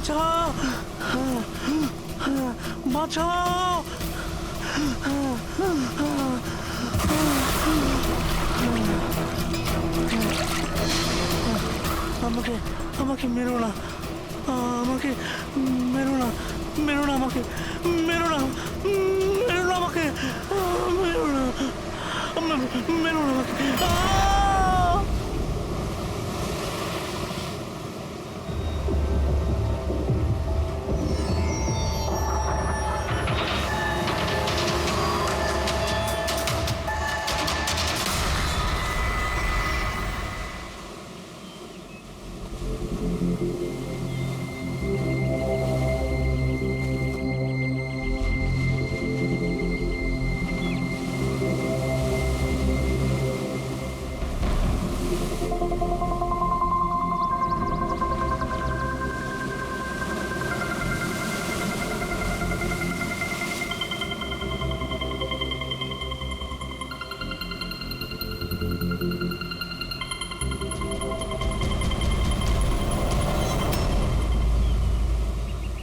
বাঁচাও, বাঁচাও। আমাকে আমাকে মেরো না, আমাকে মেরো না, মেরো না, আমাকে মেরো না, মেরো না, আমাকে মেরো না, মেরো না আমাকে।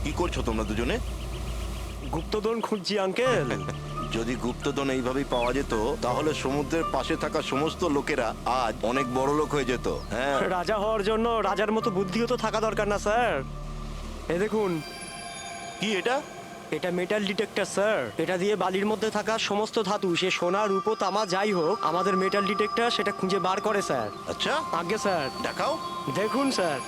কি করছো তোমরা দুজনে? গুপ্তধন খুঁজছি আঙ্কেল। যদি গুপ্তধন এইভাবেই পাওয়া যেত তাহলে সমুদ্রের পাশে থাকা সমস্ত লোকেরা আজ অনেক বড় লোক হয়ে যেত। হ্যাঁ, রাজা হওয়ার জন্য রাজার মতো বুদ্ধিও তো থাকা দরকার না স্যার? এই দেখুন, কি এটা? এটা মেটাল ডিটেক্টর স্যার। এটা দিয়ে বালির মধ্যে থাকা সমস্ত ধাতু, সে সোনা রূপো তামা যাই হোক, আমাদের মেটাল ডিটেক্টর সেটা খুঁজে বার করে স্যার। আচ্ছা, আগে স্যার দেখাও। দেখুন স্যার।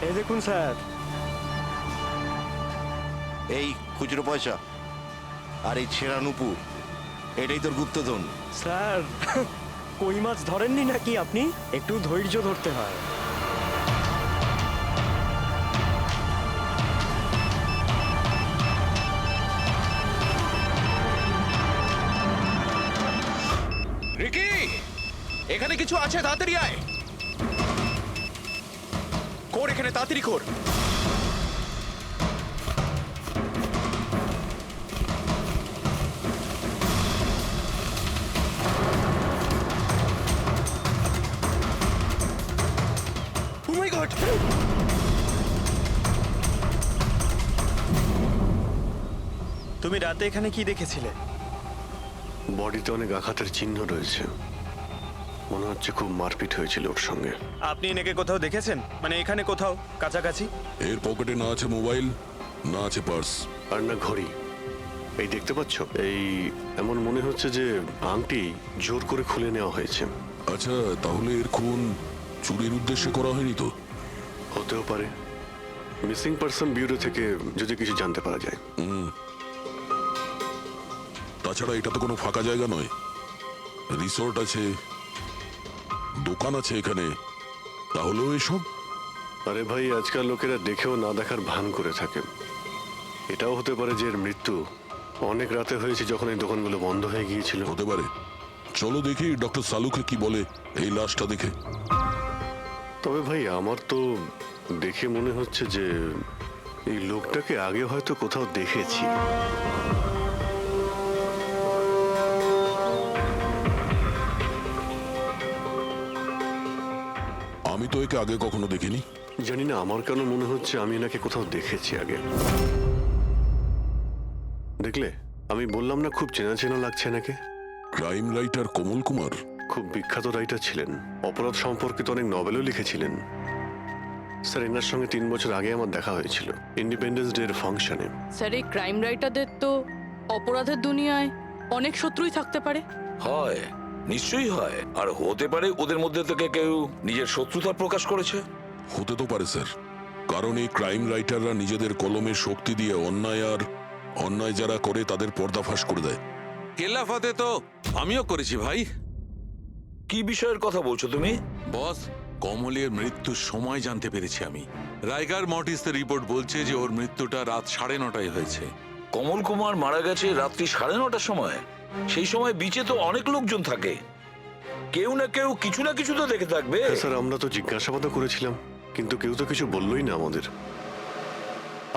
এই দেখুন স্যার। এই খুচরো পয়সা আর এই ছেঁড়া নুপুর, এটাই তোর গুপ্তধন। স্যার, কই মাছ ধরেননি নাকি আপনি? একটু ধৈর্য ধরতে হয়। রিকি, এখানে কিছু আছে, তাড়াতাড়ি আয়। কর এখানে, তাড়াতাড়ি কর। Oh my God! তুমি রাতে এখানে কি দেখেছিলে? বডিতে অনেক আঘাতের চিহ্ন রয়েছে, মনে হচ্ছে খুব মারপিট হয়েছিল ওর সঙ্গে। আপনি এনাকে কোথাও দেখেছেন? মানে এখানে কোথাও কাছাকাছি? এর পকেটে না আছে মোবাইল, না আছে পার্স, আর না ঘড়ি। এই দেখতে পাচ্ছ, এই এমন মনে হচ্ছে যে আংটি জোর করে খুলে নেওয়া হয়েছে। আচ্ছা, তাহলে এর খুন চুরির উদ্দেশ্যে করা হয়নি তো? হতেও পারে। মিসিং পারসন ব্যুরো থেকে যদি কিছু জানতে পারা যায়। তাছাড়া এটা তো কোনো ফাঁকা জায়গা নয়, রিসোর্ট আছে, দোকান আছে এখানে, তাহলেও এসব? আরে ভাই, আজকাল লোকেরা দেখেও না দেখার ভান করে থাকে। এটাও হতে পারে যে এর মৃত্যু অনেক রাতে হয়েছে, যখন এই দোকানগুলো বন্ধ হয়ে গিয়েছিল। হতে পারে। চলো দেখি ডক্টর সালুকে কি বলে এই লাশটা দেখে। তবে ভাই, আমার তো দেখে মনে হচ্ছে যে এই লোকটাকে আগে হয়তো কোথাও দেখেছি। আমি তো একে আগে কখনো দেখিনি। জানি না, আমার কেন মনে হচ্ছে আমি এনাকে কোথাও দেখেছি আগে। দেখলে, আমি বললাম না খুব চেনা চেনা লাগছে এনাকে। ক্রাইম রাইটার কমল কুমার খুব বিখ্যাত রাইটার ছিলেন, অপরাধ সম্পর্কিত অনেক নভেলও লিখেছিলেন। স্যার, এনার সঙ্গে 3 বছর আগে আমার দেখা হয়েছিল ইন্ডিপেন্ডেন্স ডে এর ফাংশনে। স্যার, এই ক্রাইম রাইটারদের তো অপরাধের দুনিয়ায় অনেক শত্রুই থাকতে পারে। হয়, নিশ্চয়ই হয়। আর হতে পারে ওদের মধ্যে থেকে কেউ নিজের শত্রুতা প্রকাশ করেছে। হতে তো পারে স্যার, কারণ এই ক্রাইম রাইটাররা নিজেদের কলমের শক্তি দিয়ে অন্যায় যারা করে তাদের পর্দাফাশ করে দেয়। কেল্লাফাতে তো আমিও করেছি ভাই। কি বিষয়ের কথা বলছো তুমি? বস, কমলের মৃত্যুর সময় জানতে পেরেছি আমি। রাইগার মর্টিসের রিপোর্ট বলছে যে ওর মৃত্যুটা রাত 9:30টায় হয়েছে। কমল কুমার মারা গেছে রাত্রি 9:30টার সময়। সেই সময় বিচে তো অনেক লোকজন থাকে, কেউ না কেউ কিছু না কিছু তো দেখে থাকবে। হ্যাঁ, স্যার আমরা তো জিজ্ঞাসাবাদও করেছিলাম, কিন্তু কেউ তো কিছু বললোই না আমাদের।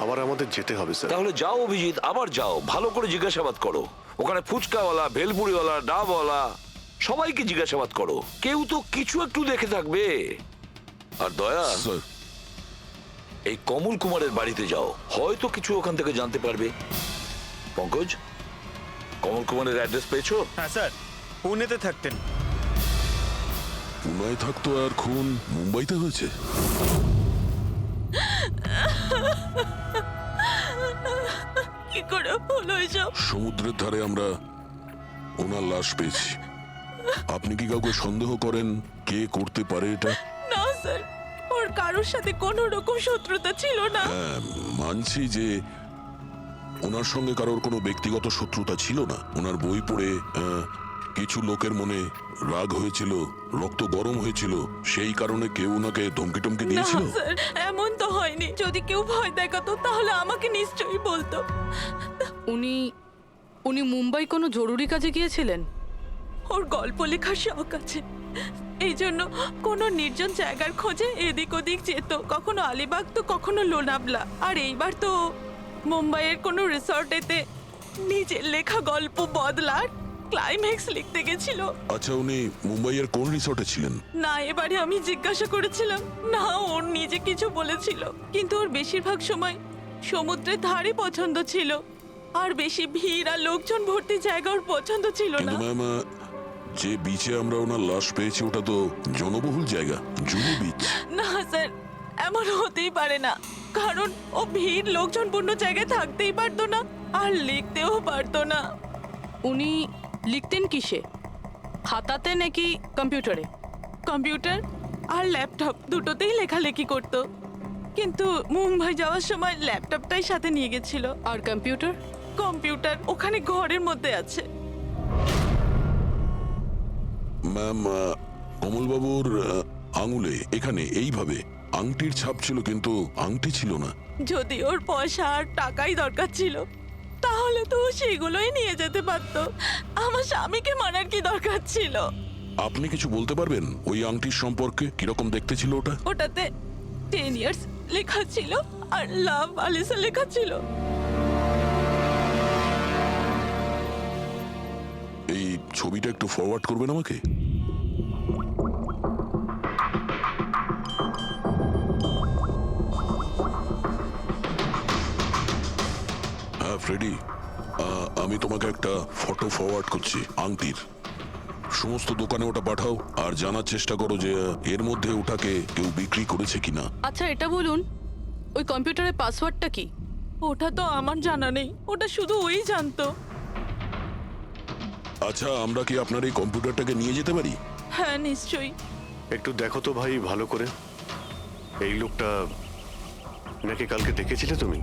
আবার আমাদের যেতে হবে স্যার। তাহলে যাও অভিজিৎ, আবার যাও, ভালো করে জিজ্ঞাসাবাদ করো। ওখানে ফুচকাওয়ালা, ভেলপুরিওয়ালা, ডাবওয়ালা সবাইকে জিজ্ঞাসাবাদ করো, কেউ তো কিছু একটু দেখে থাকবে। আর দয়া, স্যার, এই কমল কুমারের বাড়িতে যাও, হয়তো কিছু ওখান থেকে জানতে পারবে। পঙ্কজ, কমল কুমারের অ্যাড্রেস পেয়েছো? হ্যাঁ স্যার, পুনেতে থাকতেন। পুনায় থাকতো আর খুন মুম্বাইতে হয়েছে। কি করে হলো এসব? সমুদ্রের ধারে আমরা ওনার লাশ পেয়েছি। আপনি কি কাউকে সন্দেহ করেন কে করতে পারে এটা? না স্যার, ওর কারোর সাথে কোনো রকম শত্রুতা ছিল না। হ্যাঁ, মানছি যে ওনার সঙ্গে কারোর কোনো ব্যক্তিগত শত্রুতা ছিল না। ওনার বই পড়ে কিছু লোকের মনে রাগ হয়েছিল, রক্ত গরম হয়েছিল, সেই কারণে কেউ ওনাকে ধমকি টমকি না দিয়েছিল। স্যার, এমন তো হয়নি। যদি কেউ ভয় দেখাতো তাহলে আমাকে নিশ্চয়ই বলতো। উনি উনি মুম্বাই কোনো জরুরি কাজে গিয়েছিলেন? ওর গল্প লেখার শখ আছে, এই জন্য কোনো নির্জন জায়গার খোঁজে এদিক ওদিক যেত, কখনো আলিবাগ তো কখনো লোনাবলা। আর এইবার তো মুম্বাইয়ের কোনো রিসর্টেতে নিজের লেখা গল্প বদলার ক্লাইম্যাক্স লিখতে গেছিল। আচ্ছা, উনি মুম্বাইয়ের কোন রিসর্টে ছিলেন? না, এবারে আমি জিজ্ঞাসা করেছিলাম না, ওর নিজে কিছু বলেছিল, কিন্তু ওর বেশিরভাগ সময় সমুদ্রের ধারে পছন্দ ছিল, আর বেশি ভিড় আর লোকজন ভর্তি জায়গা ওর পছন্দ ছিল না। কিন্তু ম্যাম, যে বিচে আমরা ওনার লাশ পেয়েছি ওটা তো জনবহুল জায়গা, জুহু বিচ। না স্যার, এমন হতেই পারে না, কারণ ও ভিড় লোকজনপূর্ণ জায়গায় থাকতেই পারতো না, আর লিখতেও পারতো না। উনি লিখতেন কিসে, খাতাতে নাকি কম্পিউটারে? কম্পিউটার আর ল্যাপটপ দুটোতেই লেখালেখি করতো, কিন্তু মুম্বাই যাওয়ার সময় ল্যাপটপটাই সাথে নিয়ে গেছিল। আর কম্পিউটার? কম্পিউটার ওখানে ঘরের মধ্যে আছে। ম্যাম, কমলবাবুর আঙুলে এখানে এইভাবে আংটির ছাপ ছিল, কিন্তু আংটি ছিল না। যদি ওর পয়সা আর টাকাই দরকার ছিল তাহলে তো ও সেগুলোই নিয়ে যেতে পারতো। আমার স্বামীকে মারার কি দরকার ছিল? আপনি কিছু বলতে পারবেন ওই আংটির সম্পর্কে? কিরকম দেখতে ছিল ওটা? ওটাতে 10 ইয়ার্স লেখা ছিল আর লাভ আলিসা লেখা ছিল। এই ছবিটা একটু ফরওয়ার্ড করবেন আমাকে? হ্যাঁ ফ্রেডি, আমি তোমাকে একটা ফটো ফরওয়ার্ড করছি আংটির। সমস্ত দোকানে ওটা পাঠাও আর জানার চেষ্টা করো যে এর মধ্যে ওটাকে কেউ বিক্রি করেছে কিনা। আচ্ছা এটা বলুন, ওই কম্পিউটারের পাসওয়ার্ডটা কি? ওটা তো আমার জানা নেই, ওটা শুধু ওই জানতো। আচ্ছা, আমরা কি আপনার এই কম্পিউটারটাকে নিয়ে যেতে পারি? হ্যাঁ নিশ্চয়ই। একটু দেখো তো ভাই ভালো করে, এই লোকটা নাকি কালকে দেখেছিলে তুমি?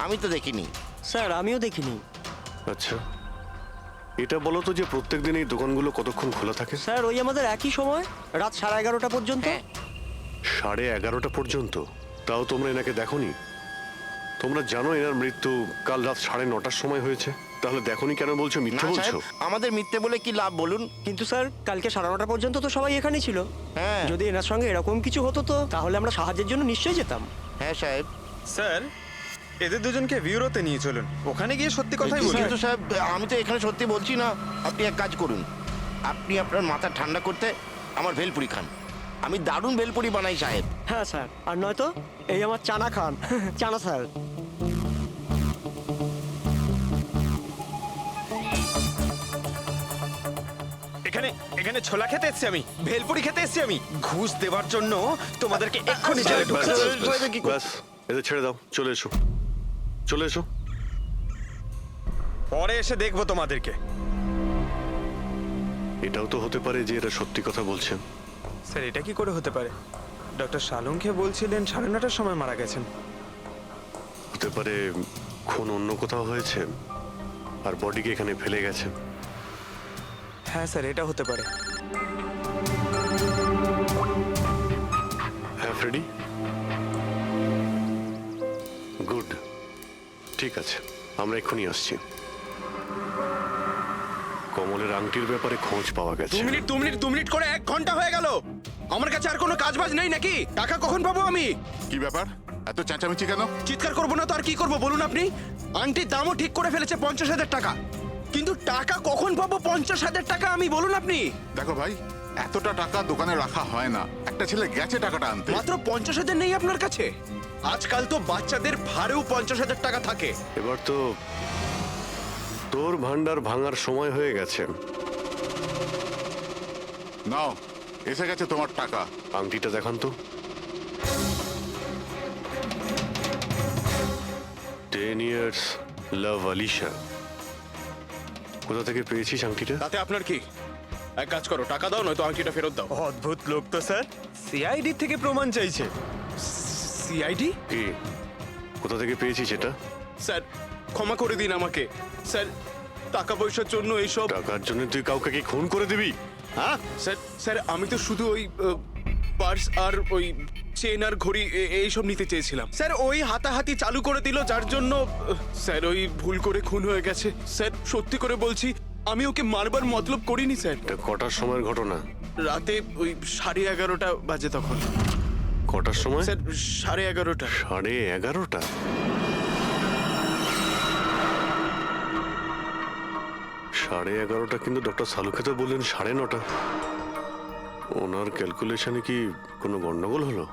আমি তো দেখিনি। স্যার আমিও দেখিনি। আচ্ছা, এটা বলো তো যে প্রত্যেকদিন এই দোকানগুলো কতক্ষণ খোলা থাকে? স্যার ওই আমাদের একই সময়, রাত 11:30টা পর্যন্ত। 11:30 পর্যন্ত? তাও তোমরা এনাকে দেখোনি? তোমরা জানো এনার মৃত্যু কাল রাত 9:30টার সময় হয়েছে, তাহলে দেখোনি কেন বলছো? না মিথ্যে বলছো? সাহেব, আমাদের মিথ্যে বলে কি লাভ বলুন? কিন্তু স্যার কালকে 9:30 পর্যন্ত তো সবাই এখানেই ছিল। হ্যাঁ যদি এনার সঙ্গে এরকম কিছু হতো তো তাহলে আমরা সাহায্যের জন্য নিশ্চয়ই যেতাম। হ্যাঁ সাহেব। স্যার, এদের দুজনকে ব্যুরোতে নিয়ে চলুন, ওখানে গিয়ে সত্যি কথাই বলুন। কিন্তু সাহেব, আমি তো এখানে সত্যি বলছি না। আপনি এক কাজ করুন, আপনি আপনার মাথা ঠান্ডা করতে আমার ভেলপুরি খান। আমি দারুণ ভেলপুরি বানাই সাহেব। হ্যাঁ স্যার, আর নয়তো এই আমার চানা খান। চানা স্যার। এখানে এখানে ছোলা খেতে এসেছি আমি, ভেলপুরি খেতে এসেছি আমি। ঘুষ দেওয়ার জন্য তোমাদেরকে এক্ষুনি জেলে ব্যাস, ঢুকাচ্ছি। ব্যাস, এদের ছেড়ে দাও, চলে এসো, চলে এসো। পরে এসে দেখবো তোমাদেরকে। এটাও তো হতে পারে যে এরা সত্যি কথা বলছেন। স্যার এটা কি করে হতে পারে? ডক্টর সালুংকে বলছিলেন 9:30টার সময় মারা গেছেন। হতে পারে খুন অন্য কোথাও হয়েছে আর বডিকে এখানে ফেলে গেছেন। হ্যাঁ স্যার, এটা হতে পারে। হ্যাঁ ফ্রেডি, গুড, ঠিক আছে, আমরা এক্ষুনি আসছি। কমলের আংটির ব্যাপারে খোঁজ পাওয়া গেছে। 2 মিনিট করে 1 ঘন্টা হয়ে গেল। আমার কাছে আর কোনো কাজ বাজ নেই নাকি? টাকা কখন পাবো আমি? কি ব্যাপার, এত চেঁচামেচি কেন? চিৎকার করবো না তো আর কি করবো বলুন আপনি? আংটির দামও ঠিক করে ফেলেছে 50,000 টাকা, কিন্তু টাকা কখন পাবো 50,000 টাকা আমি বলুন আপনি? দেখো ভাই, এতটা টাকা দোকানে রাখা হয় না। একটা ছেলে গেছে টাকাটা আনতে। মাত্র 50,000 নেই আপনার কাছে? আজকাল তো বাচ্চাদের ভাড়েও 50,000 টাকা থাকে। এবার তো তোর ভান্ডার ভাঙার সময় হয়ে গেছে। নাও, এসে গেছে তোমার টাকা। আংটিটা দেখান তো। 10 years love আলিশা। কোথা থেকে পেয়েছিস আংটিটা? তাতে আপনার কি? এক কাজ করো, টাকা দাও, নয়তো আংটিটা ফেরত দাও। অদ্ভুত লোক তো স্যার, সিআইডি থেকে প্রমাণ চাইছে। সিআইডি? কি, কোথা থেকে পেয়েছিস এটা? স্যার ক্ষমা করে দিন আমাকে স্যার, টাকা পয়সার জন্য এইসব। টাকার জন্য তুই কাউকে কি খুন করে দিবি? হ্যাঁ স্যার, স্যার আমি তো শুধু ওই পার্স আর ওই চেন আর ঘড়ি এইসব নিতে চেয়েছিলাম স্যার। ওই হাতাহাতি চালু করে দিল, যার জন্য স্যার ওই ভুল করে খুন হয়ে গেছে। স্যার সত্যি করে বলছি, আমি ওকে মারবার মতলব করিনি স্যার। এটা কটার সময়ের ঘটনা? রাতে ওই 11:30 বাজে তখন। কটার সময়? স্যার 11:30। 11:30? সাড়ে 11:30 কিন্তু ডক্টর সালুকে তো বললেন 9:30। ওনার ক্যালকুলেশনে কি কোনো গন্ডগোল হলো?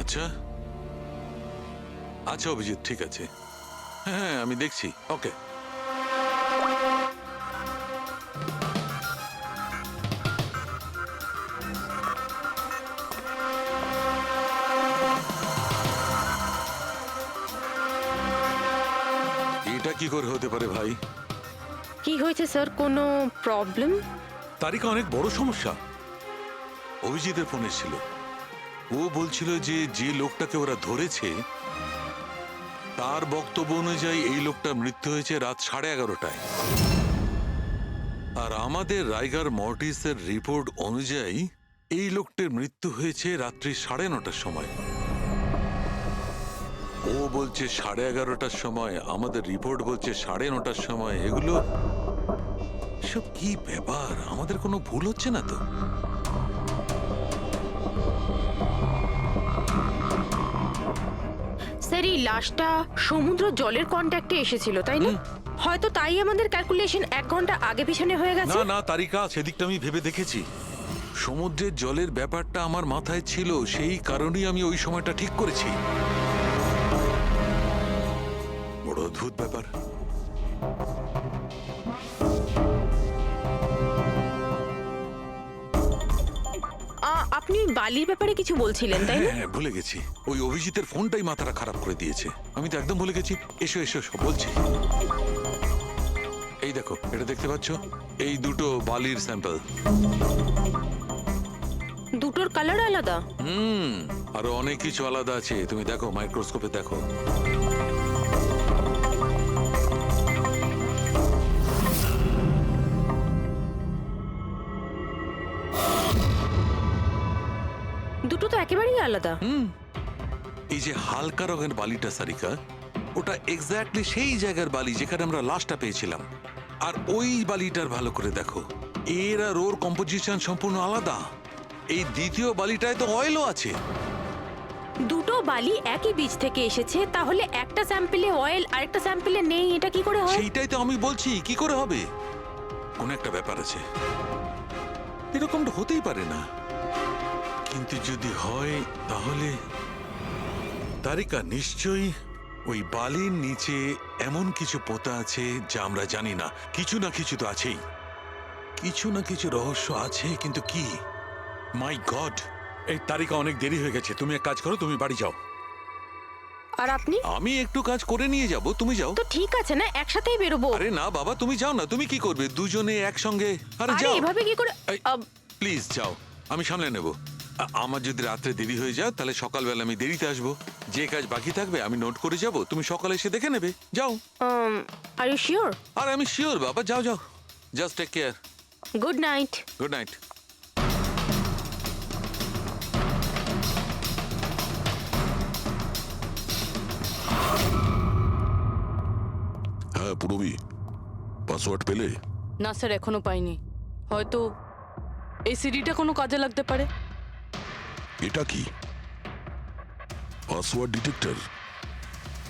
আচ্ছা আচ্ছা অভিজিৎ, ঠিক আছে, হ্যাঁ আমি দেখছি। ওকে, এটা কি করে হতে পারে ভাই? কি হয়েছে স্যার, কোনো প্রবলেম? তারিকা অনেক বড় সমস্যা। অভিজিতের ফোন এসেছিল, ও বলছিল যে যে লোকটাকে ওরা ধরেছে তার বক্তব্য অনুযায়ী এই লোকটার মৃত্যু হয়েছে রাত 11:30টায়, আর আমাদের রাইগার মর্টিসের রিপোর্ট অনুযায়ী এই লোকটির মৃত্যু হয়েছে রাত্রি 9:30টার সময়। ও বলছে 11:30টার সময়, আমাদের রিপোর্ট বলছে 9:30টার সময়। এগুলো সব কি ব্যাপার? আমাদের কোনো ভুল হচ্ছে না তো? স্যার এই লাশটা সমুদ্র জলের কন্ট্যাক্টে এসেছিল, তাই না? হয়তো তাই আমাদের ক্যালকুলেশন 1 ঘন্টা আগে পিছনে হয়ে গেছে। না না তারিকা, সেদিকটা আমি ভেবে দেখেছি। সমুদ্রের জলের ব্যাপারটা আমার মাথায় ছিল, সেই কারণেই আমি ওই সময়টা ঠিক করেছি। বড় অদ্ভুত ব্যাপার। আপনি বালির ব্যাপারে কিছু বলছিলেন, তাই না? হ্যাঁ ভুলে গেছি, ওই অভিজিতের ফোনটাই মাথাটা খারাপ করে দিয়েছে। আমি তো একদম ভুলে গেছি। এসো এসো এসো, বলছি। এই দেখো, এটা দেখতে পাচ্ছ? এই দুটো বালির স্যাম্পল। দুটোর কালার আলাদা? আরো অনেক কিছু আলাদা আছে, তুমি দেখো, মাইক্রোস্কোপে দেখো। দুটো তো একেবারেই আলাদা। এই যে হালকা রঙের বালিটা সারিকা, ওটা এক্স্যাক্টলি সেই জায়গার বালি যেখানে আমরা লাশটা পেয়েছিলাম। আর ওই বালিটার ভালো করে দেখো, এর আর ওর কম্পোজিশন সম্পূর্ণ আলাদা। এই দ্বিতীয় বালিটায় তো অয়েলও আছে। দুটো বালি একই বীজ থেকে এসেছে, তাহলে একটা স্যাম্পলে অয়েল আর একটা স্যাম্পলে নেই, এটা কি করে হয়? সেইটাই তো আমি বলছি, কি করে হবে? কোন একটা ব্যাপার আছে, এরকমটা হতেই পারে না। কিন্তু যদি হয় তাহলে তারিকা নিশ্চয়ই ওই বালির নিচে এমন কিছু পোতা আছে যা আমরা জানি না। কিছু না কিছু তো আছেই, কিছু না কিছু রহস্য আছে, কিন্তু কি? মাই গড, এই তারিকা অনেক দেরি হয়ে গেছে। তুমি এক কাজ করো, তুমি বাড়ি যাও। আর আপনি? আমি একটু কাজ করে নিয়ে যাব, তুমি যাও। তো ঠিক আছে না, একসাথেই বেরোবো। আরে না বাবা, তুমি যাও না। তুমি কি করবে দুজনে একসঙ্গে? আরে আরে যাও। এভাবে কি করে? প্লিজ যাও, আমি সামলে নেব। আমার যদি রাত্রে দেরি হয়ে যায় তাহলে সকালবেলা আমি দেরিতে আসবো। যে কাজ বাকি থাকবে আমি নোট করে যাব, তুমি সকালে এসে দেখে নেবে। যাও। Are you sure? আর আমি শিওর বাবা, যাও যাও, just take care. Good night. Good night. হ্যাঁ পুরবি, পাসওয়ার্ড পেলে? না স্যার, এখনো পাইনি। হয়তো এই সিডিটা কোনো কাজে লাগতে পারে। এটা কি পাসওয়ার্ড ডিটেক্টর?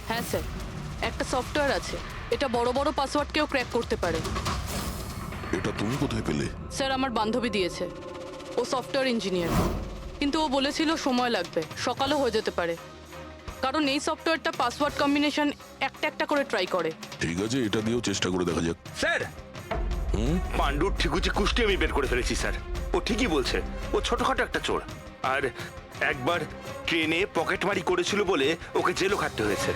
হ্যাঁ স্যার, একটা সফটওয়্যার আছে, এটা বড় বড় পাসওয়ার্ডকেও ক্র্যাক করতে পারে। এটা তুমি কোথায় পেলে? স্যার, আমার বান্ধবী দিয়েছে। ও সফটওয়্যার ইঞ্জিনিয়ার, কিন্তু ও বলেছিল সময় লাগবে, সকালও হয়ে যেতে পারে, কারণ এই সফটওয়্যারটা পাসওয়ার্ড কম্বিনেশন একটা একটা করে ট্রাই করে। ঠিক আছে, এটা দিয়েও চেষ্টা করে দেখা যাক। স্যার, পাণ্ডুর ঠিকুচি কুষ্টি আমি বের করে ফেলেছি স্যার। ও ঠিকই বলছে, ও ছোটখাটো একটা চোর, আর একবার ট্রেনে পকেটমারি করেছিল বলে ওকে জেলও খাটতে হয়েছে।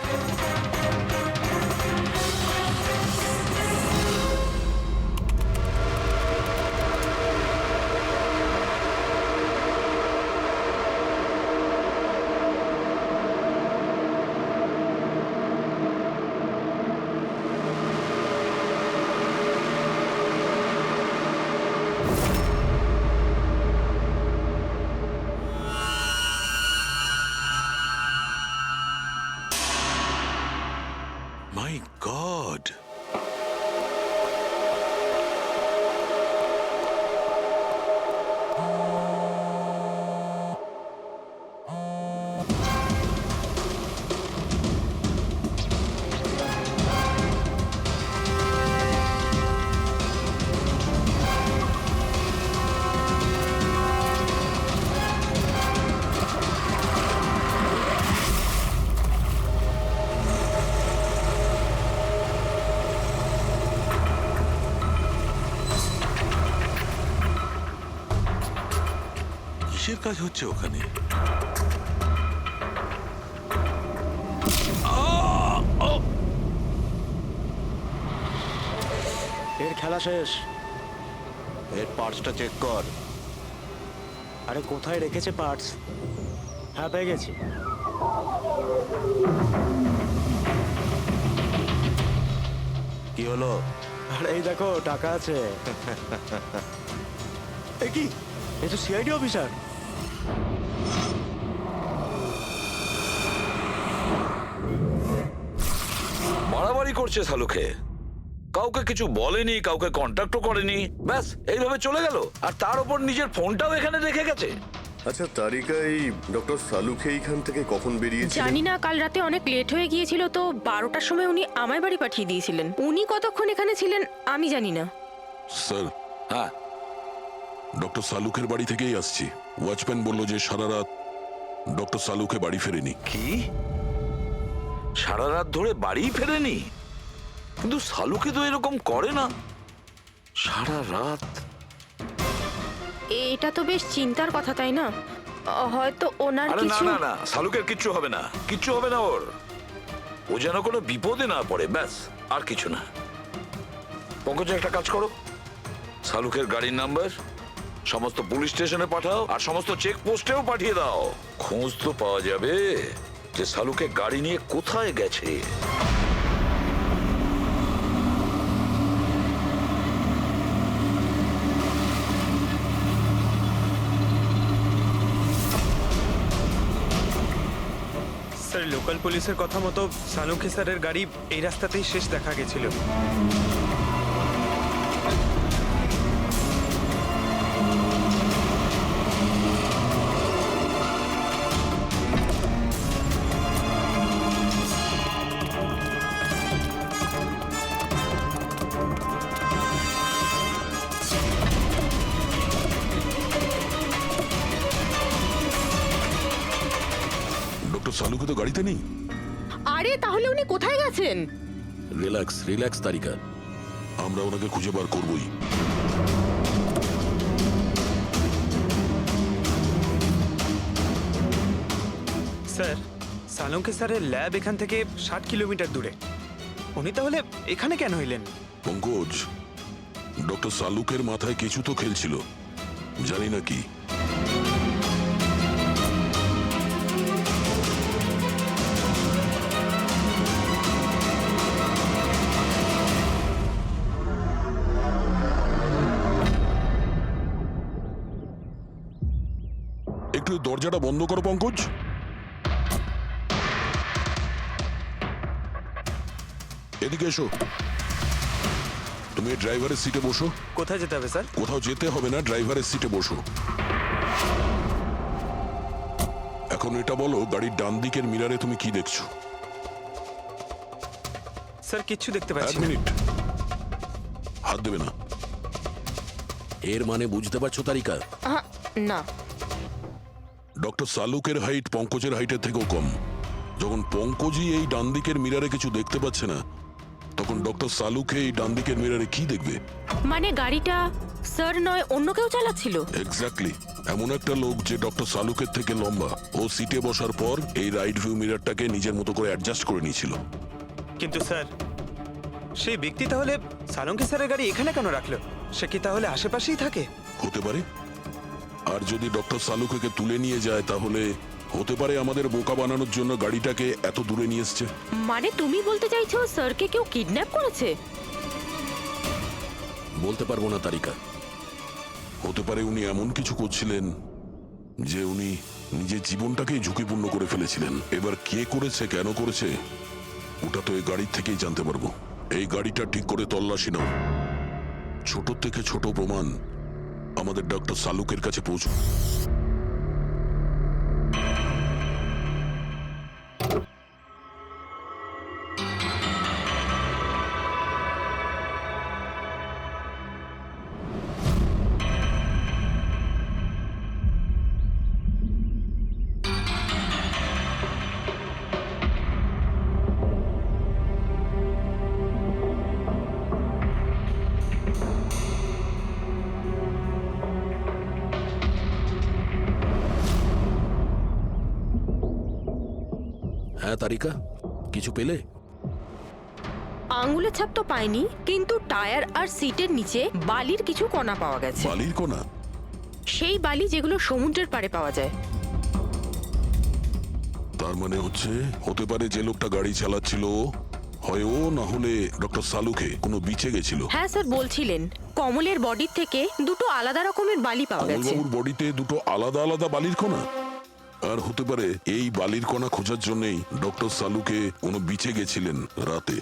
মাই গড, কিসের কাজ হচ্ছে ওখানে? এর খেলা শেষ। এর পার্টসটা চেক কর। আরে কোথায় রেখেছে পার্টস? হ্যাঁ, পেয়ে গেছি। কি হলো? আরে এই দেখো, টাকা আছে। এ কি, এ তো সিআইডি অফিসার। বাড়াবাড়ি করছে শালুকে, কাউকে কিছু বলেনি, কাউকে কন্ট্যাক্টও করেনি, ব্যাস এইভাবে চলে গেল। আর তার উপর নিজের ফোনটাও এখানে রেখে গেছে। আচ্ছা তারিকা, এই ডক্টর সালুকে এইখান থেকে কখন বেরিয়েছে? জানি না, কাল রাতে অনেক লেট হয়ে গিয়েছিল তো 12টার সময় উনি আমার বাড়ি পাঠিয়ে দিয়েছিলেন। উনি কতক্ষণ এখানে ছিলেন আমি জানি না। স্যার, হ্যাঁ, ডক্টর সালুকের বাড়ি থেকেই আসছি। ওয়াচম্যান বলল যে সারা রাত ডক্টর সালুকে বাড়ি ফেরেনি। কি সারা রাত ধরে বাড়ি ফেরেনি? কিন্তু শালুকে তো এরকম করে না, সারা রাত। এটা তো বেশ চিন্তার কথা, তাই না? হয়তো ওনার আরে না কিছু। না না, শালুকের কিচ্ছু হবে না, কিচ্ছু হবে না ওর। ও যেন কোনো বিপদে না পড়ে, ব্যাস, আর কিছু না। পঙ্কজ, একটা কাজ করো, শালুকের গাড়ির নাম্বার সমস্ত পুলিশ স্টেশনে পাঠাও, আর সমস্ত চেক পোস্টেও পাঠিয়ে দাও। খোঁজ তো পাওয়া যাবে যে শালুকে গাড়ি নিয়ে কোথায় গেছে। স্যার, লোকাল পুলিশের কথা মতো সালুকে স্যারের গাড়ি এই রাস্তাতেই শেষ দেখা গেছিল। ডক্টর সালুকে তো গাড়িতে নেই। আরে তাহলে উনি কোথায় গেছেন? রিল্যাক্স রিল্যাক্স তারিকা, আমরা ওনাকে খুঁজে বার করবই। স্যার, সালুকে স্যারের ল্যাব এখান থেকে 60 কিলোমিটার দূরে। উনি তাহলে এখানে কেন এলেন? পঙ্কজ, ডক্টর সালুকের মাথায় কিছু তো খেলছিল, জানি না কি। একটু দরজাটা বন্ধ করো পঙ্কজ। এদিকে এসো। তুমি ড্রাইভারের সিটে বসো। কোথায় যেতে হবে স্যার? কোথাও যেতে হবে না, ড্রাইভারের সিটে বসো। এখন এটা বলো, গাড়ির ডান দিকের মিরারে তুমি কি দেখছো? স্যার কিচ্ছু দেখতে এক পাচ্ছি না। মিনিট, হাত দেবে না। এর মানে বুঝতে পারছো তারিকা? না। ডক্টর সালুকের হাইট পঙ্কজের হাইটের থেকেও কম। যখন পঙ্কজই এই ডান দিকের মিরারে কিছু দেখতে পাচ্ছে না, তখন ডক্টর সালুকে এই ডান দিকের মিরারে কি দেখবে? মানে গাড়িটা স্যার নয় অন্য কেউ চালাচ্ছিল? এক্স্যাক্টলি, এমন একটা লোক যে ডক্টর সালুকের থেকে লম্বা। ও সিটে বসার পর এই রাইট ভিউ মিরারটাকে নিজের মতো করে অ্যাডজাস্ট করে নিয়েছিল। কিন্তু স্যার সেই ব্যক্তি তাহলে সালঙ্কি স্যারের গাড়ি এখানে কেন রাখলো? সে কি তাহলে আশেপাশেই থাকে? হতে পারে। আর যদি ডক্টর সালুকে তুলে নিয়ে যায়, তাহলে হতে পারে আমাদের বোকা বানানোর জন্য গাড়িটাকে এত দূরে নিয়ে এসছে। মানে তুমি বলতে চাইছো স্যারকে কেউ কিডন্যাপ করেছে? বলতে পারবো না তারিকা। হতে পারে উনি এমন কিছু করছিলেন যে উনি নিজের জীবনটাকেই ঝুঁকিপূর্ণ করে ফেলেছিলেন। এবার কে করেছে, কেন করেছে, ওটা তো এই গাড়ির থেকেই জানতে পারবো। এই গাড়িটা ঠিক করে তল্লাশি নাও। ছোট থেকে ছোট প্রমাণ আমাদের ডক্টর সালুকের কাছে পৌঁছ। হ্যাঁ তারিকা, কিছু পেলে? আঙ্গুলের ছাপ তো পাইনি, কিন্তু টায়ার আর সিটের নিচে বালির কিছু কণা পাওয়া গেছে। বালির কণা? সেই বালি যেগুলো সমুদ্রের পাড়ে পাওয়া যায়। তার মানে হচ্ছে হতে পারে যে লোকটা গাড়ি চালাচ্ছিল হয় ও, না হলে ডক্টর সালুকে কোনো বিচে গেছিল। হ্যাঁ স্যার বলছিলেন কমলের বডির থেকে দুটো আলাদা রকমের বালি পাওয়া গেছে। কমলবাবুর বডিতে দুটো আলাদা আলাদা বালির কণা? আর হতে পারে এই বালির কণা খোঁজার জন্যই ডক্টর সালুকে কোনো বিচে গেছিলেন রাতে।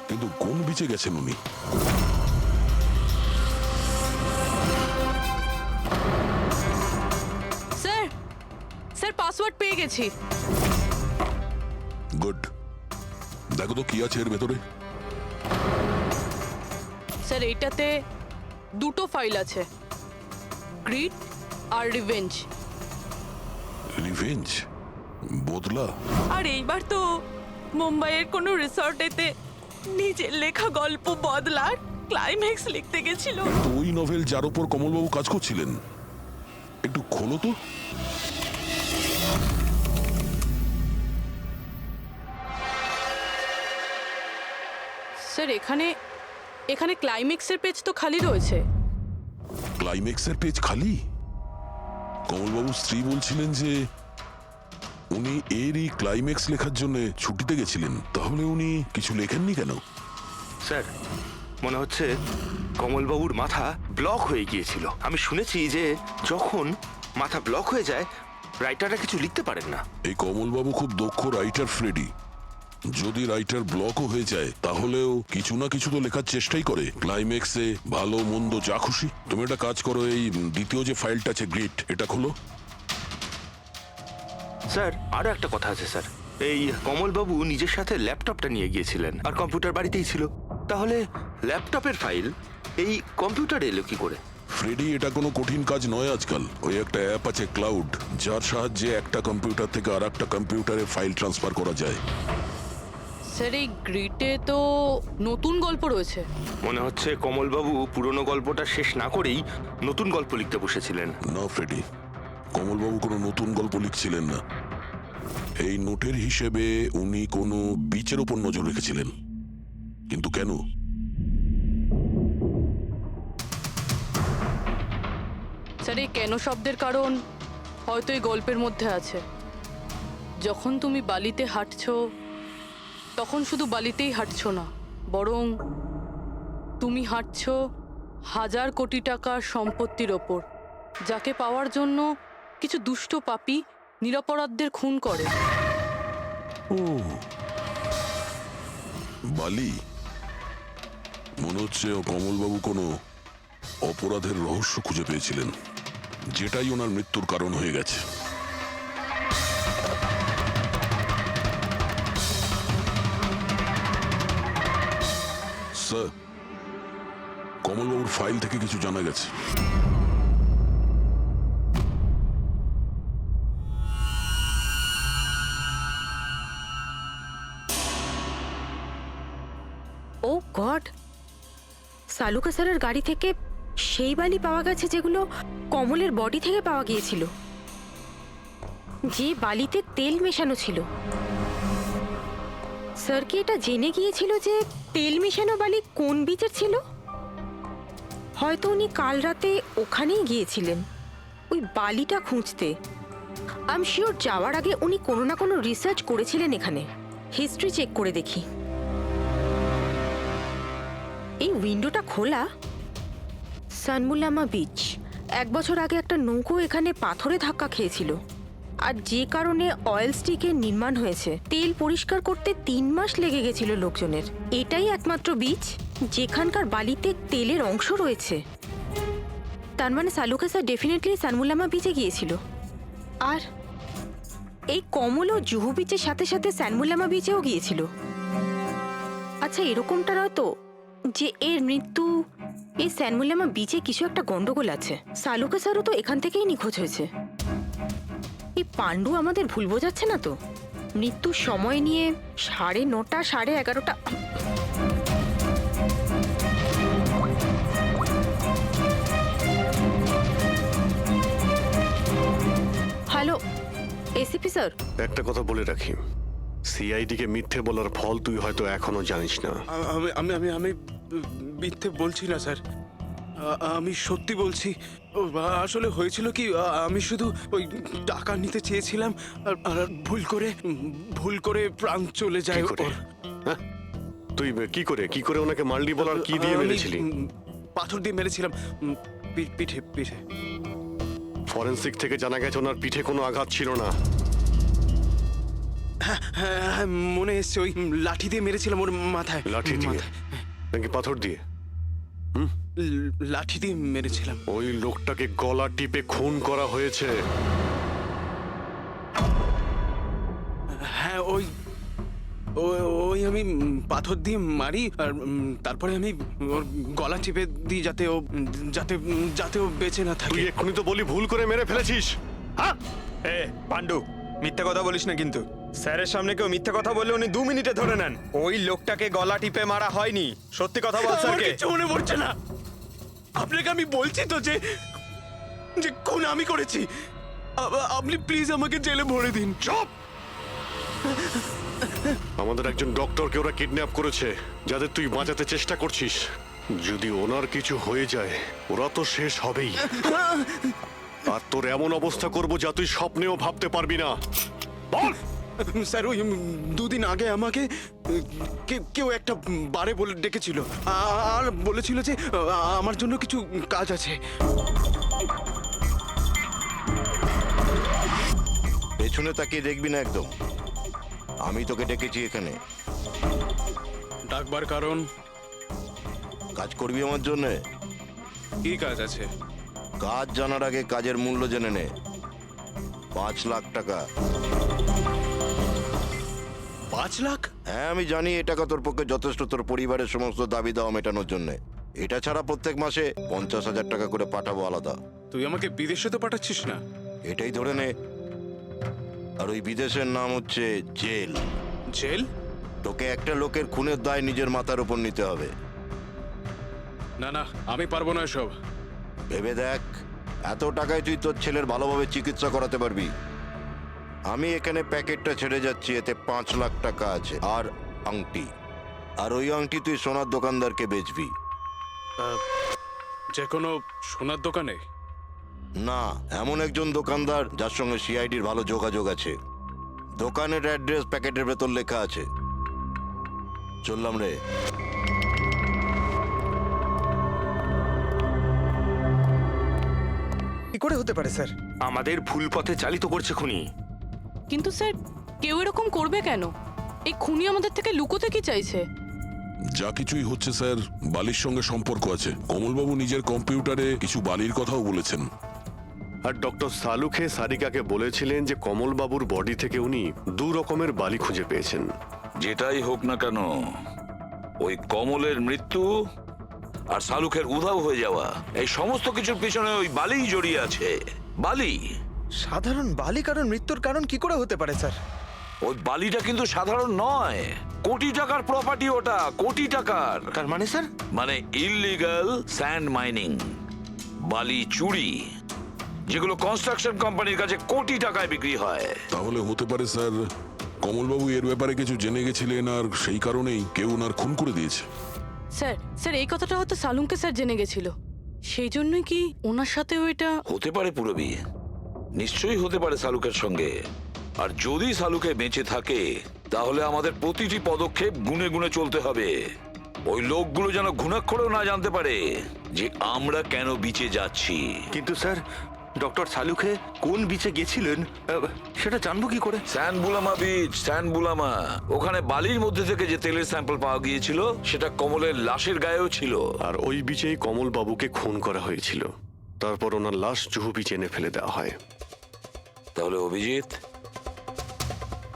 কিন্তু কোন বিচে গেছেন উনি? স্যার, স্যার পাসওয়ার্ড পেয়ে গেছি। গুড। দেখো তো কি আছে এর ভেতরে। স্যার এইটাতে দুটো ফাইল আছে, গ্রিড আর রিভেঞ্জ। রিভেঞ্জ? বদলা? আর এইবার তো মুম্বাইয়ের কোনো রিসর্টেতে নিজের লেখা গল্প বদলার ক্লাইম্যাক্স লিখতে গেছিল। তো ওই নভেল যার উপর কমলবাবু কাজ করছিলেন, একটু খোলো তো। স্যার এখানে এখানে ক্লাইম্যাক্সের পেজ তো খালি রয়েছে। ক্লাইম্যাক্সের পেজ খালি? কমলবাবুর স্ত্রী বলছিলেন যে উনি এরই ক্লাইম্যাক্স লেখার জন্য ছুটিতে গেছিলেন। তাহলে উনি কিছু লেখেননি কেন? স্যার মনে হচ্ছে কমলবাবুর মাথা ব্লক হয়ে গিয়েছিল। আমি শুনেছি যে যখন মাথা ব্লক হয়ে যায় রাইটাররা কিছু লিখতে পারেন না। এই কমলবাবু খুব দক্ষ রাইটার ফ্রেডি। যদি রাইটার ব্লকও হয়ে যায় তাহলেও কিছু না কিছু তো লেখার চেষ্টাই করে। ক্লাইম্যাক্সে ভালো মন্দ যা খুশি। তুমি একটা কাজ করো, এই দ্বিতীয় যে ফাইলটা আছে গ্রিড, এটা খোলো। স্যার আরো একটা কথা আছে স্যার। এই কমলবাবু নিজের সাথে ল্যাপটপটা নিয়ে গিয়েছিলেন আর কম্পিউটার বাড়িতেই ছিল। তাহলে ল্যাপটপের ফাইল এই কম্পিউটারে এলো কি করে? ফ্রেডি, এটা কোনো কঠিন কাজ নয় আজকাল। ওই একটা অ্যাপ আছে ক্লাউড, যার সাহায্যে একটা কম্পিউটার থেকে আর একটা কম্পিউটারে ফাইল ট্রান্সফার করা যায়। স্যার এই গ্রিডে তো নতুন গল্প রয়েছে। মনে হচ্ছে কমলবাবু পুরনো গল্পটা শেষ না করেই নতুন গল্প লিখতে বসেছিলেন। না ফ্রেডি, কমলবাবু কোনো নতুন গল্প লিখছিলেন না। এই নোটের হিসেবে উনি কোনো বিচের ওপর নজর রেখেছিলেন। কিন্তু কেন? স্যার এই কেন শব্দের কারণ হয়তো এই গল্পের মধ্যে আছে। যখন তুমি বালিতে হাঁটছো তখন শুধু বালিতেই হাঁটছো না, বরং তুমি হাঁটছো 1000 কোটি টাকার সম্পত্তির ওপর, যাকে পাওয়ার জন্য কিছু দুষ্ট পাপী নিরপরাধদের খুন করে। ও বালি, মনে হচ্ছে কমলবাবু কোনো অপরাধের রহস্য খুঁজে পেয়েছিলেন, যেটাই ওনার মৃত্যুর কারণ হয়ে গেছে। স্যার, কমলবাবুর ফাইল থেকে কিছু জানা গেছে। ও গড, সালুকা স্যারের গাড়ি থেকে সেই বালি পাওয়া গেছে যেগুলো কমলের বডি থেকে পাওয়া গিয়েছিল, যে বালিতে তেল মেশানো ছিল। স্যার কি এটা জেনে গিয়েছিল যে তেল মেশানো বালি কোন বিচের ছিল? হয়তো উনি কাল রাতে ওখানেই গিয়েছিলেন ওই বালিটা খুঁজতে। আই এম শিওর যাওয়ার আগে উনি কোনো না কোনো রিসার্চ করেছিলেন এখানে। হিস্ট্রি চেক করে দেখি। এই উইন্ডোটা খোলা। সানমুলামা বিচ, 1 বছর আগে একটা নৌকো এখানে পাথরে ধাক্কা খেয়েছিল, আর যে কারণে অয়েল স্টিকের নির্মাণ হয়েছে। তেল পরিষ্কার করতে 3 মাস লেগে গেছিল লোকজনের। এটাই একমাত্র বিচ যেখানকার বালিতে তেলের অংশ রয়েছে। তার মানে সালুকা স্যার ডেফিনেটলি সানমুলামা বিচে গিয়েছিল। আর এই কমলও জুহু বিচের সাথে সাথে সানমুলামা বিচেও গিয়েছিল। আচ্ছা, এরকমটা নয় তো যে এর মৃত্যু এই সানমুলামা বিচে কিছু একটা গন্ডগোল আছে? সালুকা স্যারও তো এখান থেকেই নিখোঁজ হয়েছে। এই পাণ্ডু আমাদের ভুল বোঝাচ্ছে না তো? মৃত্যুর সময় নিয়ে 9:30 11:30। হ্যালো এসিপি স্যার, একটা কথা বলে রাখি, সিআইডি কে মিথ্যে বলার ফল তুই হয়তো এখনো জানিস না। আমি আমি আমি মিথ্যে বলছি না স্যার, আমি সত্যি বলছি। আসলে হয়েছিল কি, আমি শুধু ওই টাকা নিতে চেয়েছিলাম আর ভুল করে প্রাণ চলে যায় ওর। হ্যাঁ? তুই কি করে ওনাকে মাল্ডি বলার কি দিয়ে মেরেছিলি? পাথর দিয়ে মেরেছিলাম পিঠে পিঠে। ফরেনসিক থেকে জানা গেছে ওনার পিঠে কোনো আঘাত ছিল না। হ্যাঁ, মনে এসছে ওই লাঠি দিয়ে মেরেছিলাম ওর মাথায়। লাঠি দিয়ে নাকি পাথর দিয়ে? লাঠি দিয়ে মেরেছিলাম। ওই লোকটাকে গলা টিপে খুন করা হয়েছে। হ্যাঁ, ওই আমি পাথর দিয়ে মারি আর তারপরে আমি ওর গলা টিপে দিই যাতে ও বেঁচে না থাকে। তুই এক্ষুনি তো বলি ভুল করে মেরে ফেলেছিস। হ্যাঁ এ পাণ্ডু, মিথ্যা কথা বলিস না কিন্তু। স্যারের সামনে কেউ মিথ্যা কথা বললে উনি 2 মিনিটে ধরে নেন। ওই লোকটাকে গলা টিপে মারা হয়নি। সত্যি কথা বল স্যারকে। কিছু মনে পড়ছে না। আপনাকে আমি বলছি তো যে খুন আমি করেছি। আপনি প্লিজ আমাকে জেলে ভরে দিন। চুপ! আমাদের একজন ডক্টরকে ওরা কিডন্যাপ করেছে, যাদের তুই বাঁচাতে চেষ্টা করছিস। যদি ওনার কিছু হয়ে যায় ওরা তো শেষ হবেই। আর তোর এমন অবস্থা করবো যা তুই স্বপ্নেও ভাবতে পারবি না। বল! স্যার, ওই 2 দিন আগে আমাকে কেউ একটা বারে বলে ডেকেছিল আর বলেছিল যে আমার জন্য কিছু কাজ আছে। পেছনে তাকিয়ে দেখবি না একদম। আমি তোকে ডেকেছি এখানে। ডাকবার কারণ? কাজ করবি আমার জন্য। কি কাজ আছে? কাজ জানার আগে কাজের মূল্য জেনে নে। 5 লাখ টাকা। 5 লাখ? হ্যাঁ, আমি জানি এই টাকা তোর পক্ষে যথেষ্ট তোর পরিবারের সমস্ত দাবি দাওয়া মেটানোর জন্য। এটা ছাড়া প্রত্যেক মাসে 50,000 টাকা করে পাঠাবো আলাদা। তুই আমাকে বিদেশে তো পাঠাচ্ছিস না? এটাই ধরে নে। আর ওই বিদেশের নাম হচ্ছে জেল। জেল? তোকে একটা লোকের খুনের দায় নিজের মাথার উপর নিতে হবে। না না, আমি পারবো না এসব। ভেবে দেখ, এত টাকায় তুই তোর ছেলের ভালোভাবে চিকিৎসা করাতে পারবি। আমি এখানে প্যাকেটটা ছেড়ে যাচ্ছি, এতে 5 লাখ টাকা আছে আর আংটি। আর ওই আংটি তুই সোনার দোকানদারকে বেচবি। যে কোনো সোনার দোকানে? না, এমন একজন দোকানদার যার সঙ্গে সিআইডির ভালো যোগাযোগ আছে। দোকানের অ্যাড্রেস প্যাকেটের ভেতর লেখা আছে। চললাম রে। কি করে হতে পারে স্যার? আমাদের ভুল পথে চালিত করছে খুনি। কিন্তু স্যার কেউ এরকম করবে কেন? এই খুনি আমাদের থেকে লুকোতে কি চাইছে? যা কিছুই হচ্ছে স্যার, বালির সঙ্গে সম্পর্ক আছে। কমলবাবু নিজের কম্পিউটারে কিছু বালির কথাও বলেছেন। আর ডক্টর সালুখে সারিকাকে বলেছিলেন যে কমলবাবুর বডি থেকে উনি 2 রকমের বালি খুঁজে পেয়েছেন। যেটাই হোক না কেন, ওই কমলের মৃত্যু আর শালুকের উধাও হয়ে যাওয়া, এই সমস্ত কিছুর পিছনে ওই বালিই জড়িয়ে আছে। বালি। সাধারণ বালি কারণ মৃত্যুর কারণ কি করে হতে পারে স্যার? ওই বালিটা কিন্তু সাধারণ নয়, কোটি টাকার প্রপার্টি ওটা, কোটি টাকার। তার মানে স্যার? মানে ইললিগাল স্যান্ড মাইনিং, বালি চুরি, যেগুলো কনস্ট্রাকশন কোম্পানির কাছে কোটি টাকায় বিক্রি হয়। তাহলে হতে পারে স্যার কমলবাবু এর ব্যাপারে কিছু জেনে গেছিলেন আর সেই কারণেই কেউ ওনার খুন করে দিয়েছে। স্যার এই কথাটা হয়তো সালুমকে স্যার জেনে গেছিল, সেই জন্যই কি ওনার সাথেও এটা হতে পারে। পুরবী, নিশ্চয়ই হতে পারে শালুকের সঙ্গে। আর যদি শালুকে বেঁচে থাকে তাহলে আমাদের প্রতিটি পদক্ষেপ গুনে গুনে চলতে হবে। ওই লোকগুলো যেন ঘুণাক্ষরেও না জানতে পারে যে আমরা কেন বিচে যাচ্ছি। কিন্তু স্যার, ডক্টর সালুখে কোন বিচে গেছিলেন সেটা জানবো কি করে? স্যান বুলামা বিচ, স্যান বুলামা। ওখানে বালির মধ্যে থেকে যে তেলের স্যাম্পল পাওয়া গিয়েছিল সেটা কমলের লাশের গায়েও ছিল। আর ওই বিচেই কমলবাবুকে খুন করা হয়েছিল। তারপর ওনার লাশ জুহু বিচে এনে ফেলে দেওয়া হয়। তাহলে অভিজিৎ,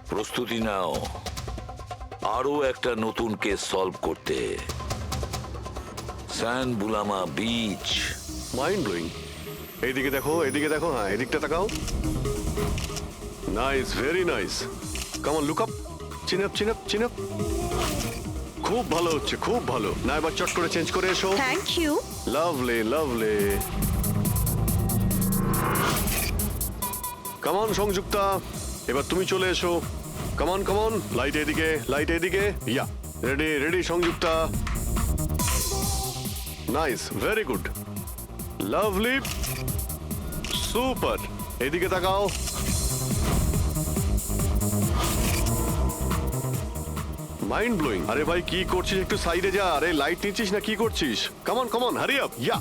প্রস্তুতি নাও আরো একটা নতুন কেস সলভ করতে। স্যান বুলামা বিচ। Mind blowing. এইদিকে দেখো, এদিকে দেখো, হ্যাঁ এদিকটা তাকাও। Nice, very nice. Come on, look up, chin up, chin up, chin up. খুব ভালো হচ্ছে, খুব ভালো। না এবার চট করে চেঞ্জ করে এসো। Thank you. Lovely, lovely. Come on Sanjukta, এবার তুমি চলে এসো। Come on, come on. Light এদিকে, লাইট এদিকে। Yeah, ready, ready Sanjukta. Nice, very good, lovely, super. এদিকে তাকাও। Mind blowing. আরে ভাই কি করছিস? একটু সাইডে যা। আরে লাইট নিচ্ছিস না কি করছিস? Come on, come on, hurry up. Yeah,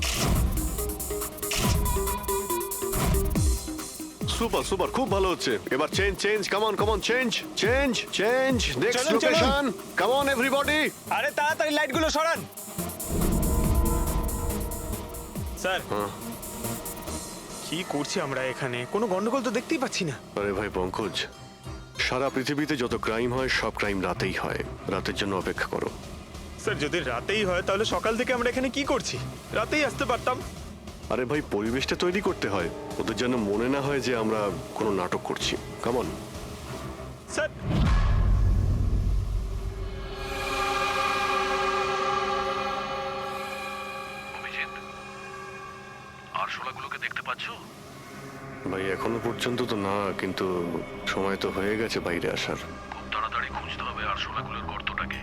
super, super, খুব ভালো হচ্ছে। এবার change, change, come on, come on, change, change, change. Next location, come on everybody. আরে তাড়াতাড়ি লাইটগুলো সরান। স্যার, কি করছি আমরা এখানে? কোনো গন্ডগোল তো দেখতেই পাচ্ছি না। আরে ভাই পঙ্কজ, সারা পৃথিবীতে যত ক্রাইম হয় সব ক্রাইম রাতেই হয়। রাতের জন্য অপেক্ষা করো। স্যার যদি রাতেই হয় তাহলে সকাল থেকে আমরা এখানে কি করছি? রাতেই আসতে পারতাম। আরে ভাই পরিবেশটা তৈরি করতে হয়, ওদের যেন মনে না হয় যে আমরা কোনো নাটক করছি। Come on. স্যার, আর শোলাগুলোকে দেখতে পাচ্ছো? ভাই এখনো পর্যন্ত তো না, কিন্তু সময় তো হয়ে গেছে বাইরে আসার। খুব তাড়াতাড়ি খুঁজতে হবে আর শোলাগুলোর গর্তটাকে।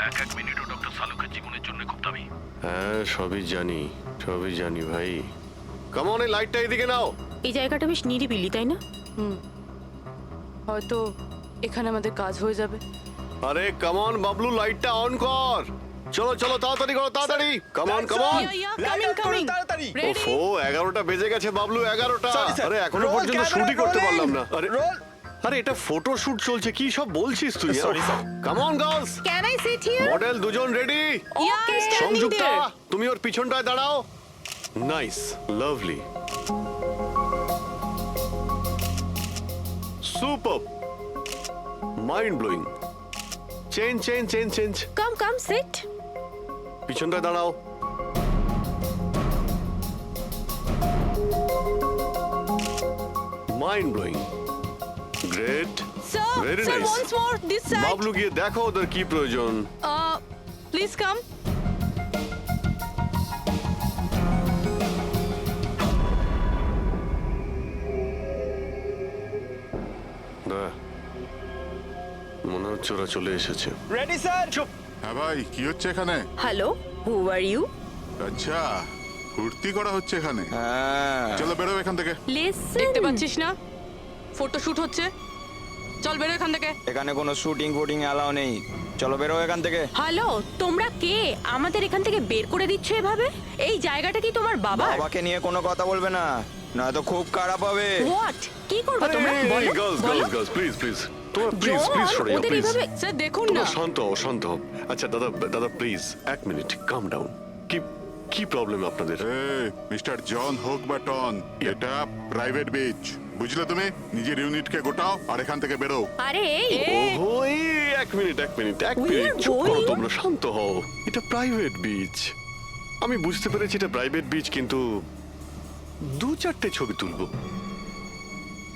এক এক মিনিটও ডক্টর সালুকের জীবনের জন্য খুব দামি। হ্যাঁ সবই জানি, সবই জানি ভাই। কাম অন, এই লাইটটা এদিকে নাও। এই জায়গাটা বেশ নিরিবিলি, তাই না? হয়তো এখানে আমাদের কাজ হয়ে যাবে। আরে কাম অন বাবলু, লাইটটা অন কর। চলো চলো, তাড়াতাড়ি করো, তাড়াতাড়ি। Come on, come on. তাড়াতাড়ি। ওফো, 11টা বেজে গেছে বাবলু, 11টা। আরে এখনো পর্যন্ত শুটই করতে পারলাম না। আরে আরে এটা ফটো শুট চলছে, কি সব বলছিস তুই? Come on girls. Can I sit here? Model দুজন রেডি। ওকে, সংযুক্তা তুমি ওর পিছনটায় দাঁড়াও। Nice, lovely, super, mind blowing. Change, change, change, change. Come come sit. পিছনটায় দাঁড়াও। Mind blowing, great, very sir nice. Once more this side. Bablu গিয়ে দেখো ওদের কি প্রয়োজন। Please come. মনে হচ্ছে ওরা চলে এসেছে। Ready sir. চুপ। হ্যাঁ ভাই, কি হচ্ছে এখানে? Hello, who are you? আচ্ছা, ফুর্তি করা হচ্ছে এখানে। চলো বেরো এখান থেকে। লিসেন। দেখতে পাচ্ছিস না ফটো শুট হচ্ছে? চল বেরো এখান থেকে। এখানে কোনো শুটিং ফুটিং অ্যালাউ নেই, চলো বেরো এখান থেকে। হ্যালো, তোমরা কে আমাদের এখান থেকে বের করে দিচ্ছ এভাবে? এই জায়গাটা কি তোমার বাবার? বাবাকে নিয়ে কোনো কথা বলবে না, নয়তো খুব খারাপ হবে। হোয়াট? কি করবে তোমরা? বলো, বলো। গার্লস প্লিজ প্লিজ তোমরা প্লিজ জন, প্লিজ সরে যাও ওদের প্লিজ। এইভাবে- স্যার দেখুন তোমরা না। শান্ত হও, শান্ত হও। আচ্ছা দাদা দাদা প্লিজ এক মিনিট, কাম ডাউন। কি কি প্রবলেম আপনাদের? মিস্টার জন হোক বা টন, এটা প্রাইভেট বিচ, বুঝলে? তুমি নিজের ইউনিটকে গোটাও আর এখান থেকে বেরো। আরে এই ওহো, এই এক মিনিট চুপ করো, তোমরা শান্ত হও। এটা প্রাইভেট বিচ, আমি বুঝতে পেরেছি এটা প্রাইভেট বিচ, কিন্তু 2-4টে ছবি তুলবো,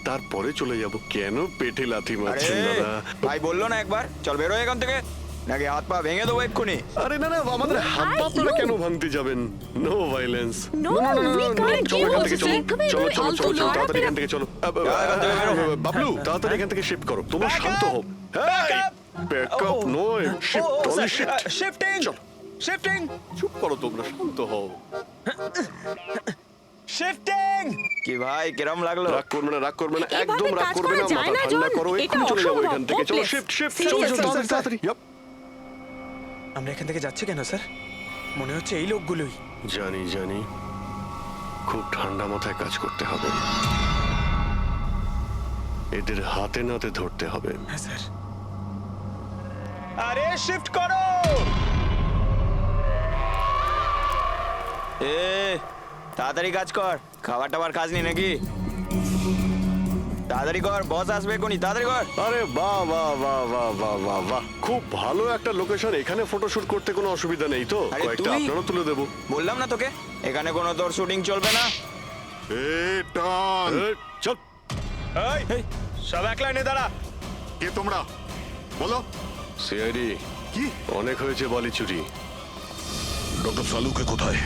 তারপরে চলে যাব। কেন পেটে লাথি মারছেন দাদা? ভাই বললো না একবার চল বেরো এখান থেকে, নাকি হাত পা ভেঙে দেবো এক্ষুনি। আরে না না, আমাদের হাত পা আপনারা কেন ভাঙতে যাবেন? No violence. No, we can't. চলো এখান থেকে, চলো এভাবে চলো চলো চলো চলো, ফালতু তাড়াতাড়ি এখান থেকে চলো। বাবলু তাড়াতাড়ি এখান থেকে শিফট করো, তোমরা শান্ত হও। ব্যাকআপ নয়, shift, only shift. Shifting shifting চুপ করো তোমরা, শান্ত হও। শিফটিং। কি ভাই কিরম লাগলো? রাগ করবে না, রাগ করবে না, এভাবে একদম রাগ কাজ করবে করা না, যায় মাথা না, ঠান্ডা জন। করো, এটা এক্ষুনি চলে যাবো অসম্ভব, এখান থেকে। চলো hopeless. শিফট শিফট, Seriously, চলো চলো তাড়াতাড়ি। Yup. আমরা এখান থেকে যাচ্ছি কেন স্যার? মনে হচ্ছে এই লোকগুলোই। জানি জানি, খুব ঠান্ডা মাথায় কাজ করতে হবে, এদের হাতে নাতে ধরতে হবে। হ্যাঁ স্যার। আরে শিফট করো। এ তাড়াতাড়ি কাজ কর, খাবার টাবার কাজ নেই নাকি? তাড়াতাড়ি কর, বস আসবে কোনি, তাড়াতাড়ি কর। আরে বাহ বাহ বাহ বাহ বাহ বাহ বাহ, খুব ভালো একটা লোকেশন, এখানে ফটোশুট করতে কোনো অসুবিধা নেই তো? আরে কয়েকটা তুই- আপনারও তুলে দেবো। বললাম না তোকে এখানে কোনো তোর শুটিং চলবে না। টন, চল। এই সব এক লাইনে দাঁড়া। কে তোমরা? বলো। সিআইডি কি? অনেক হয়েছে বালি চুরি। ডক্টর সালুকে কোথায়?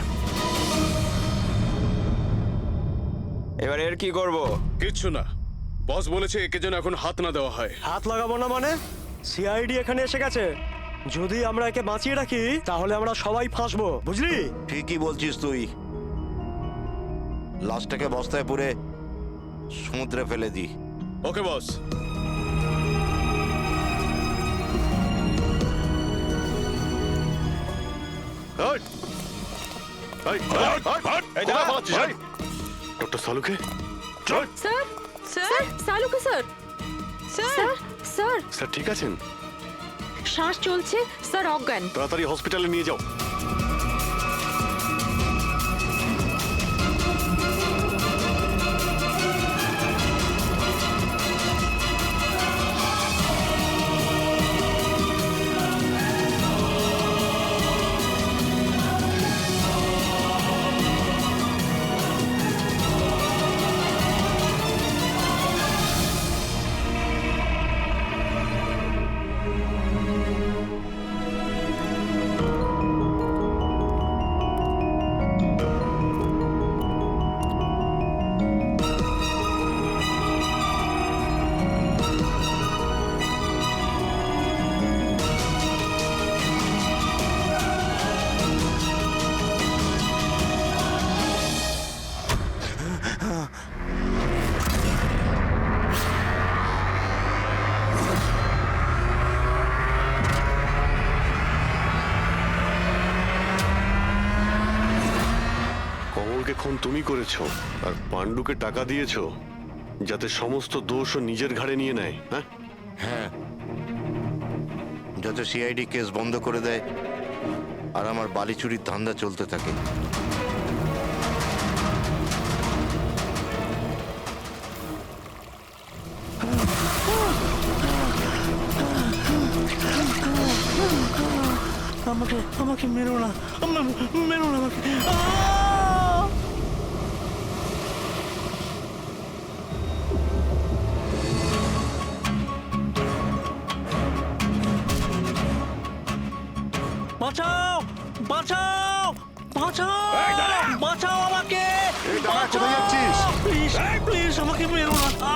এবার এর কি করব? কিচ্ছু না, বস বলেছে একে যেন এখন হাত না দেওয়া হয়। হাত লাগাবো না মানে? সিআইডি এখানে এসে গেছে, যদি আমরা একে বাঁচিয়ে রাখি তাহলে আমরা সবাই ফাঁসবো, বুঝলি? ঠিকই বলছিস তুই, লাশটাকে বস্তায় পুরে সমুদ্রে ফেলে দি। Okay boss. Doctor Saluke sir, sir, Saluke sir, sir, sir, sir ঠিক আছেন? শ্বাস চলছে স্যার, অজ্ঞান। তাড়াতাড়ি হসপিটালে নিয়ে যাও। কমলকে খুন তুমি করেছো আর পাণ্ডুকে টাকা দিয়েছো যাতে সমস্ত দোষও নিজের ঘাড়ে নিয়ে নেয়। হ্যাঁ হ্যাঁ, যাতে সিআইডি কেস বন্ধ করে দেয় আর আমার বালি চুরির ধান্দা চলতে থাকে। আমাকে আমাকে মেরো না, মেরো না আমাকে। বাঁচাও, বাঁচাও, বাঁচাও, বাঁচাও আমাকে। কোথায় যাচ্ছিস? প্লিজ প্লিজ আমাকে মেরো না।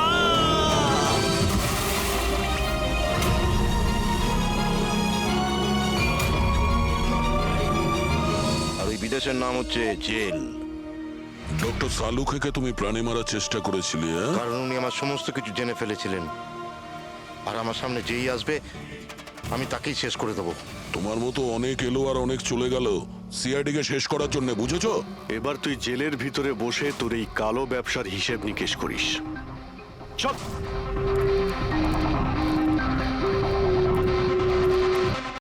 আর ওই বিদেশের নাম হচ্ছে জেল। ডক্টর সালুকে তুমি প্রাণে মারার চেষ্টা করেছিলে? কারণ উনি আমার সমস্ত কিছু জেনে ফেলেছিলেন। আর আমার সামনে যেই আসবে আমি তাকেই শেষ করে দেবো। তোমার মতো অনেক এলো আর অনেক চলে গেল সিআইডি কে শেষ করার জন্য, বুঝেছো? এবার তুই জেলের ভিতরে বসে তোর এই কালো ব্যবসার হিসেব নিকেশ করিস। চল।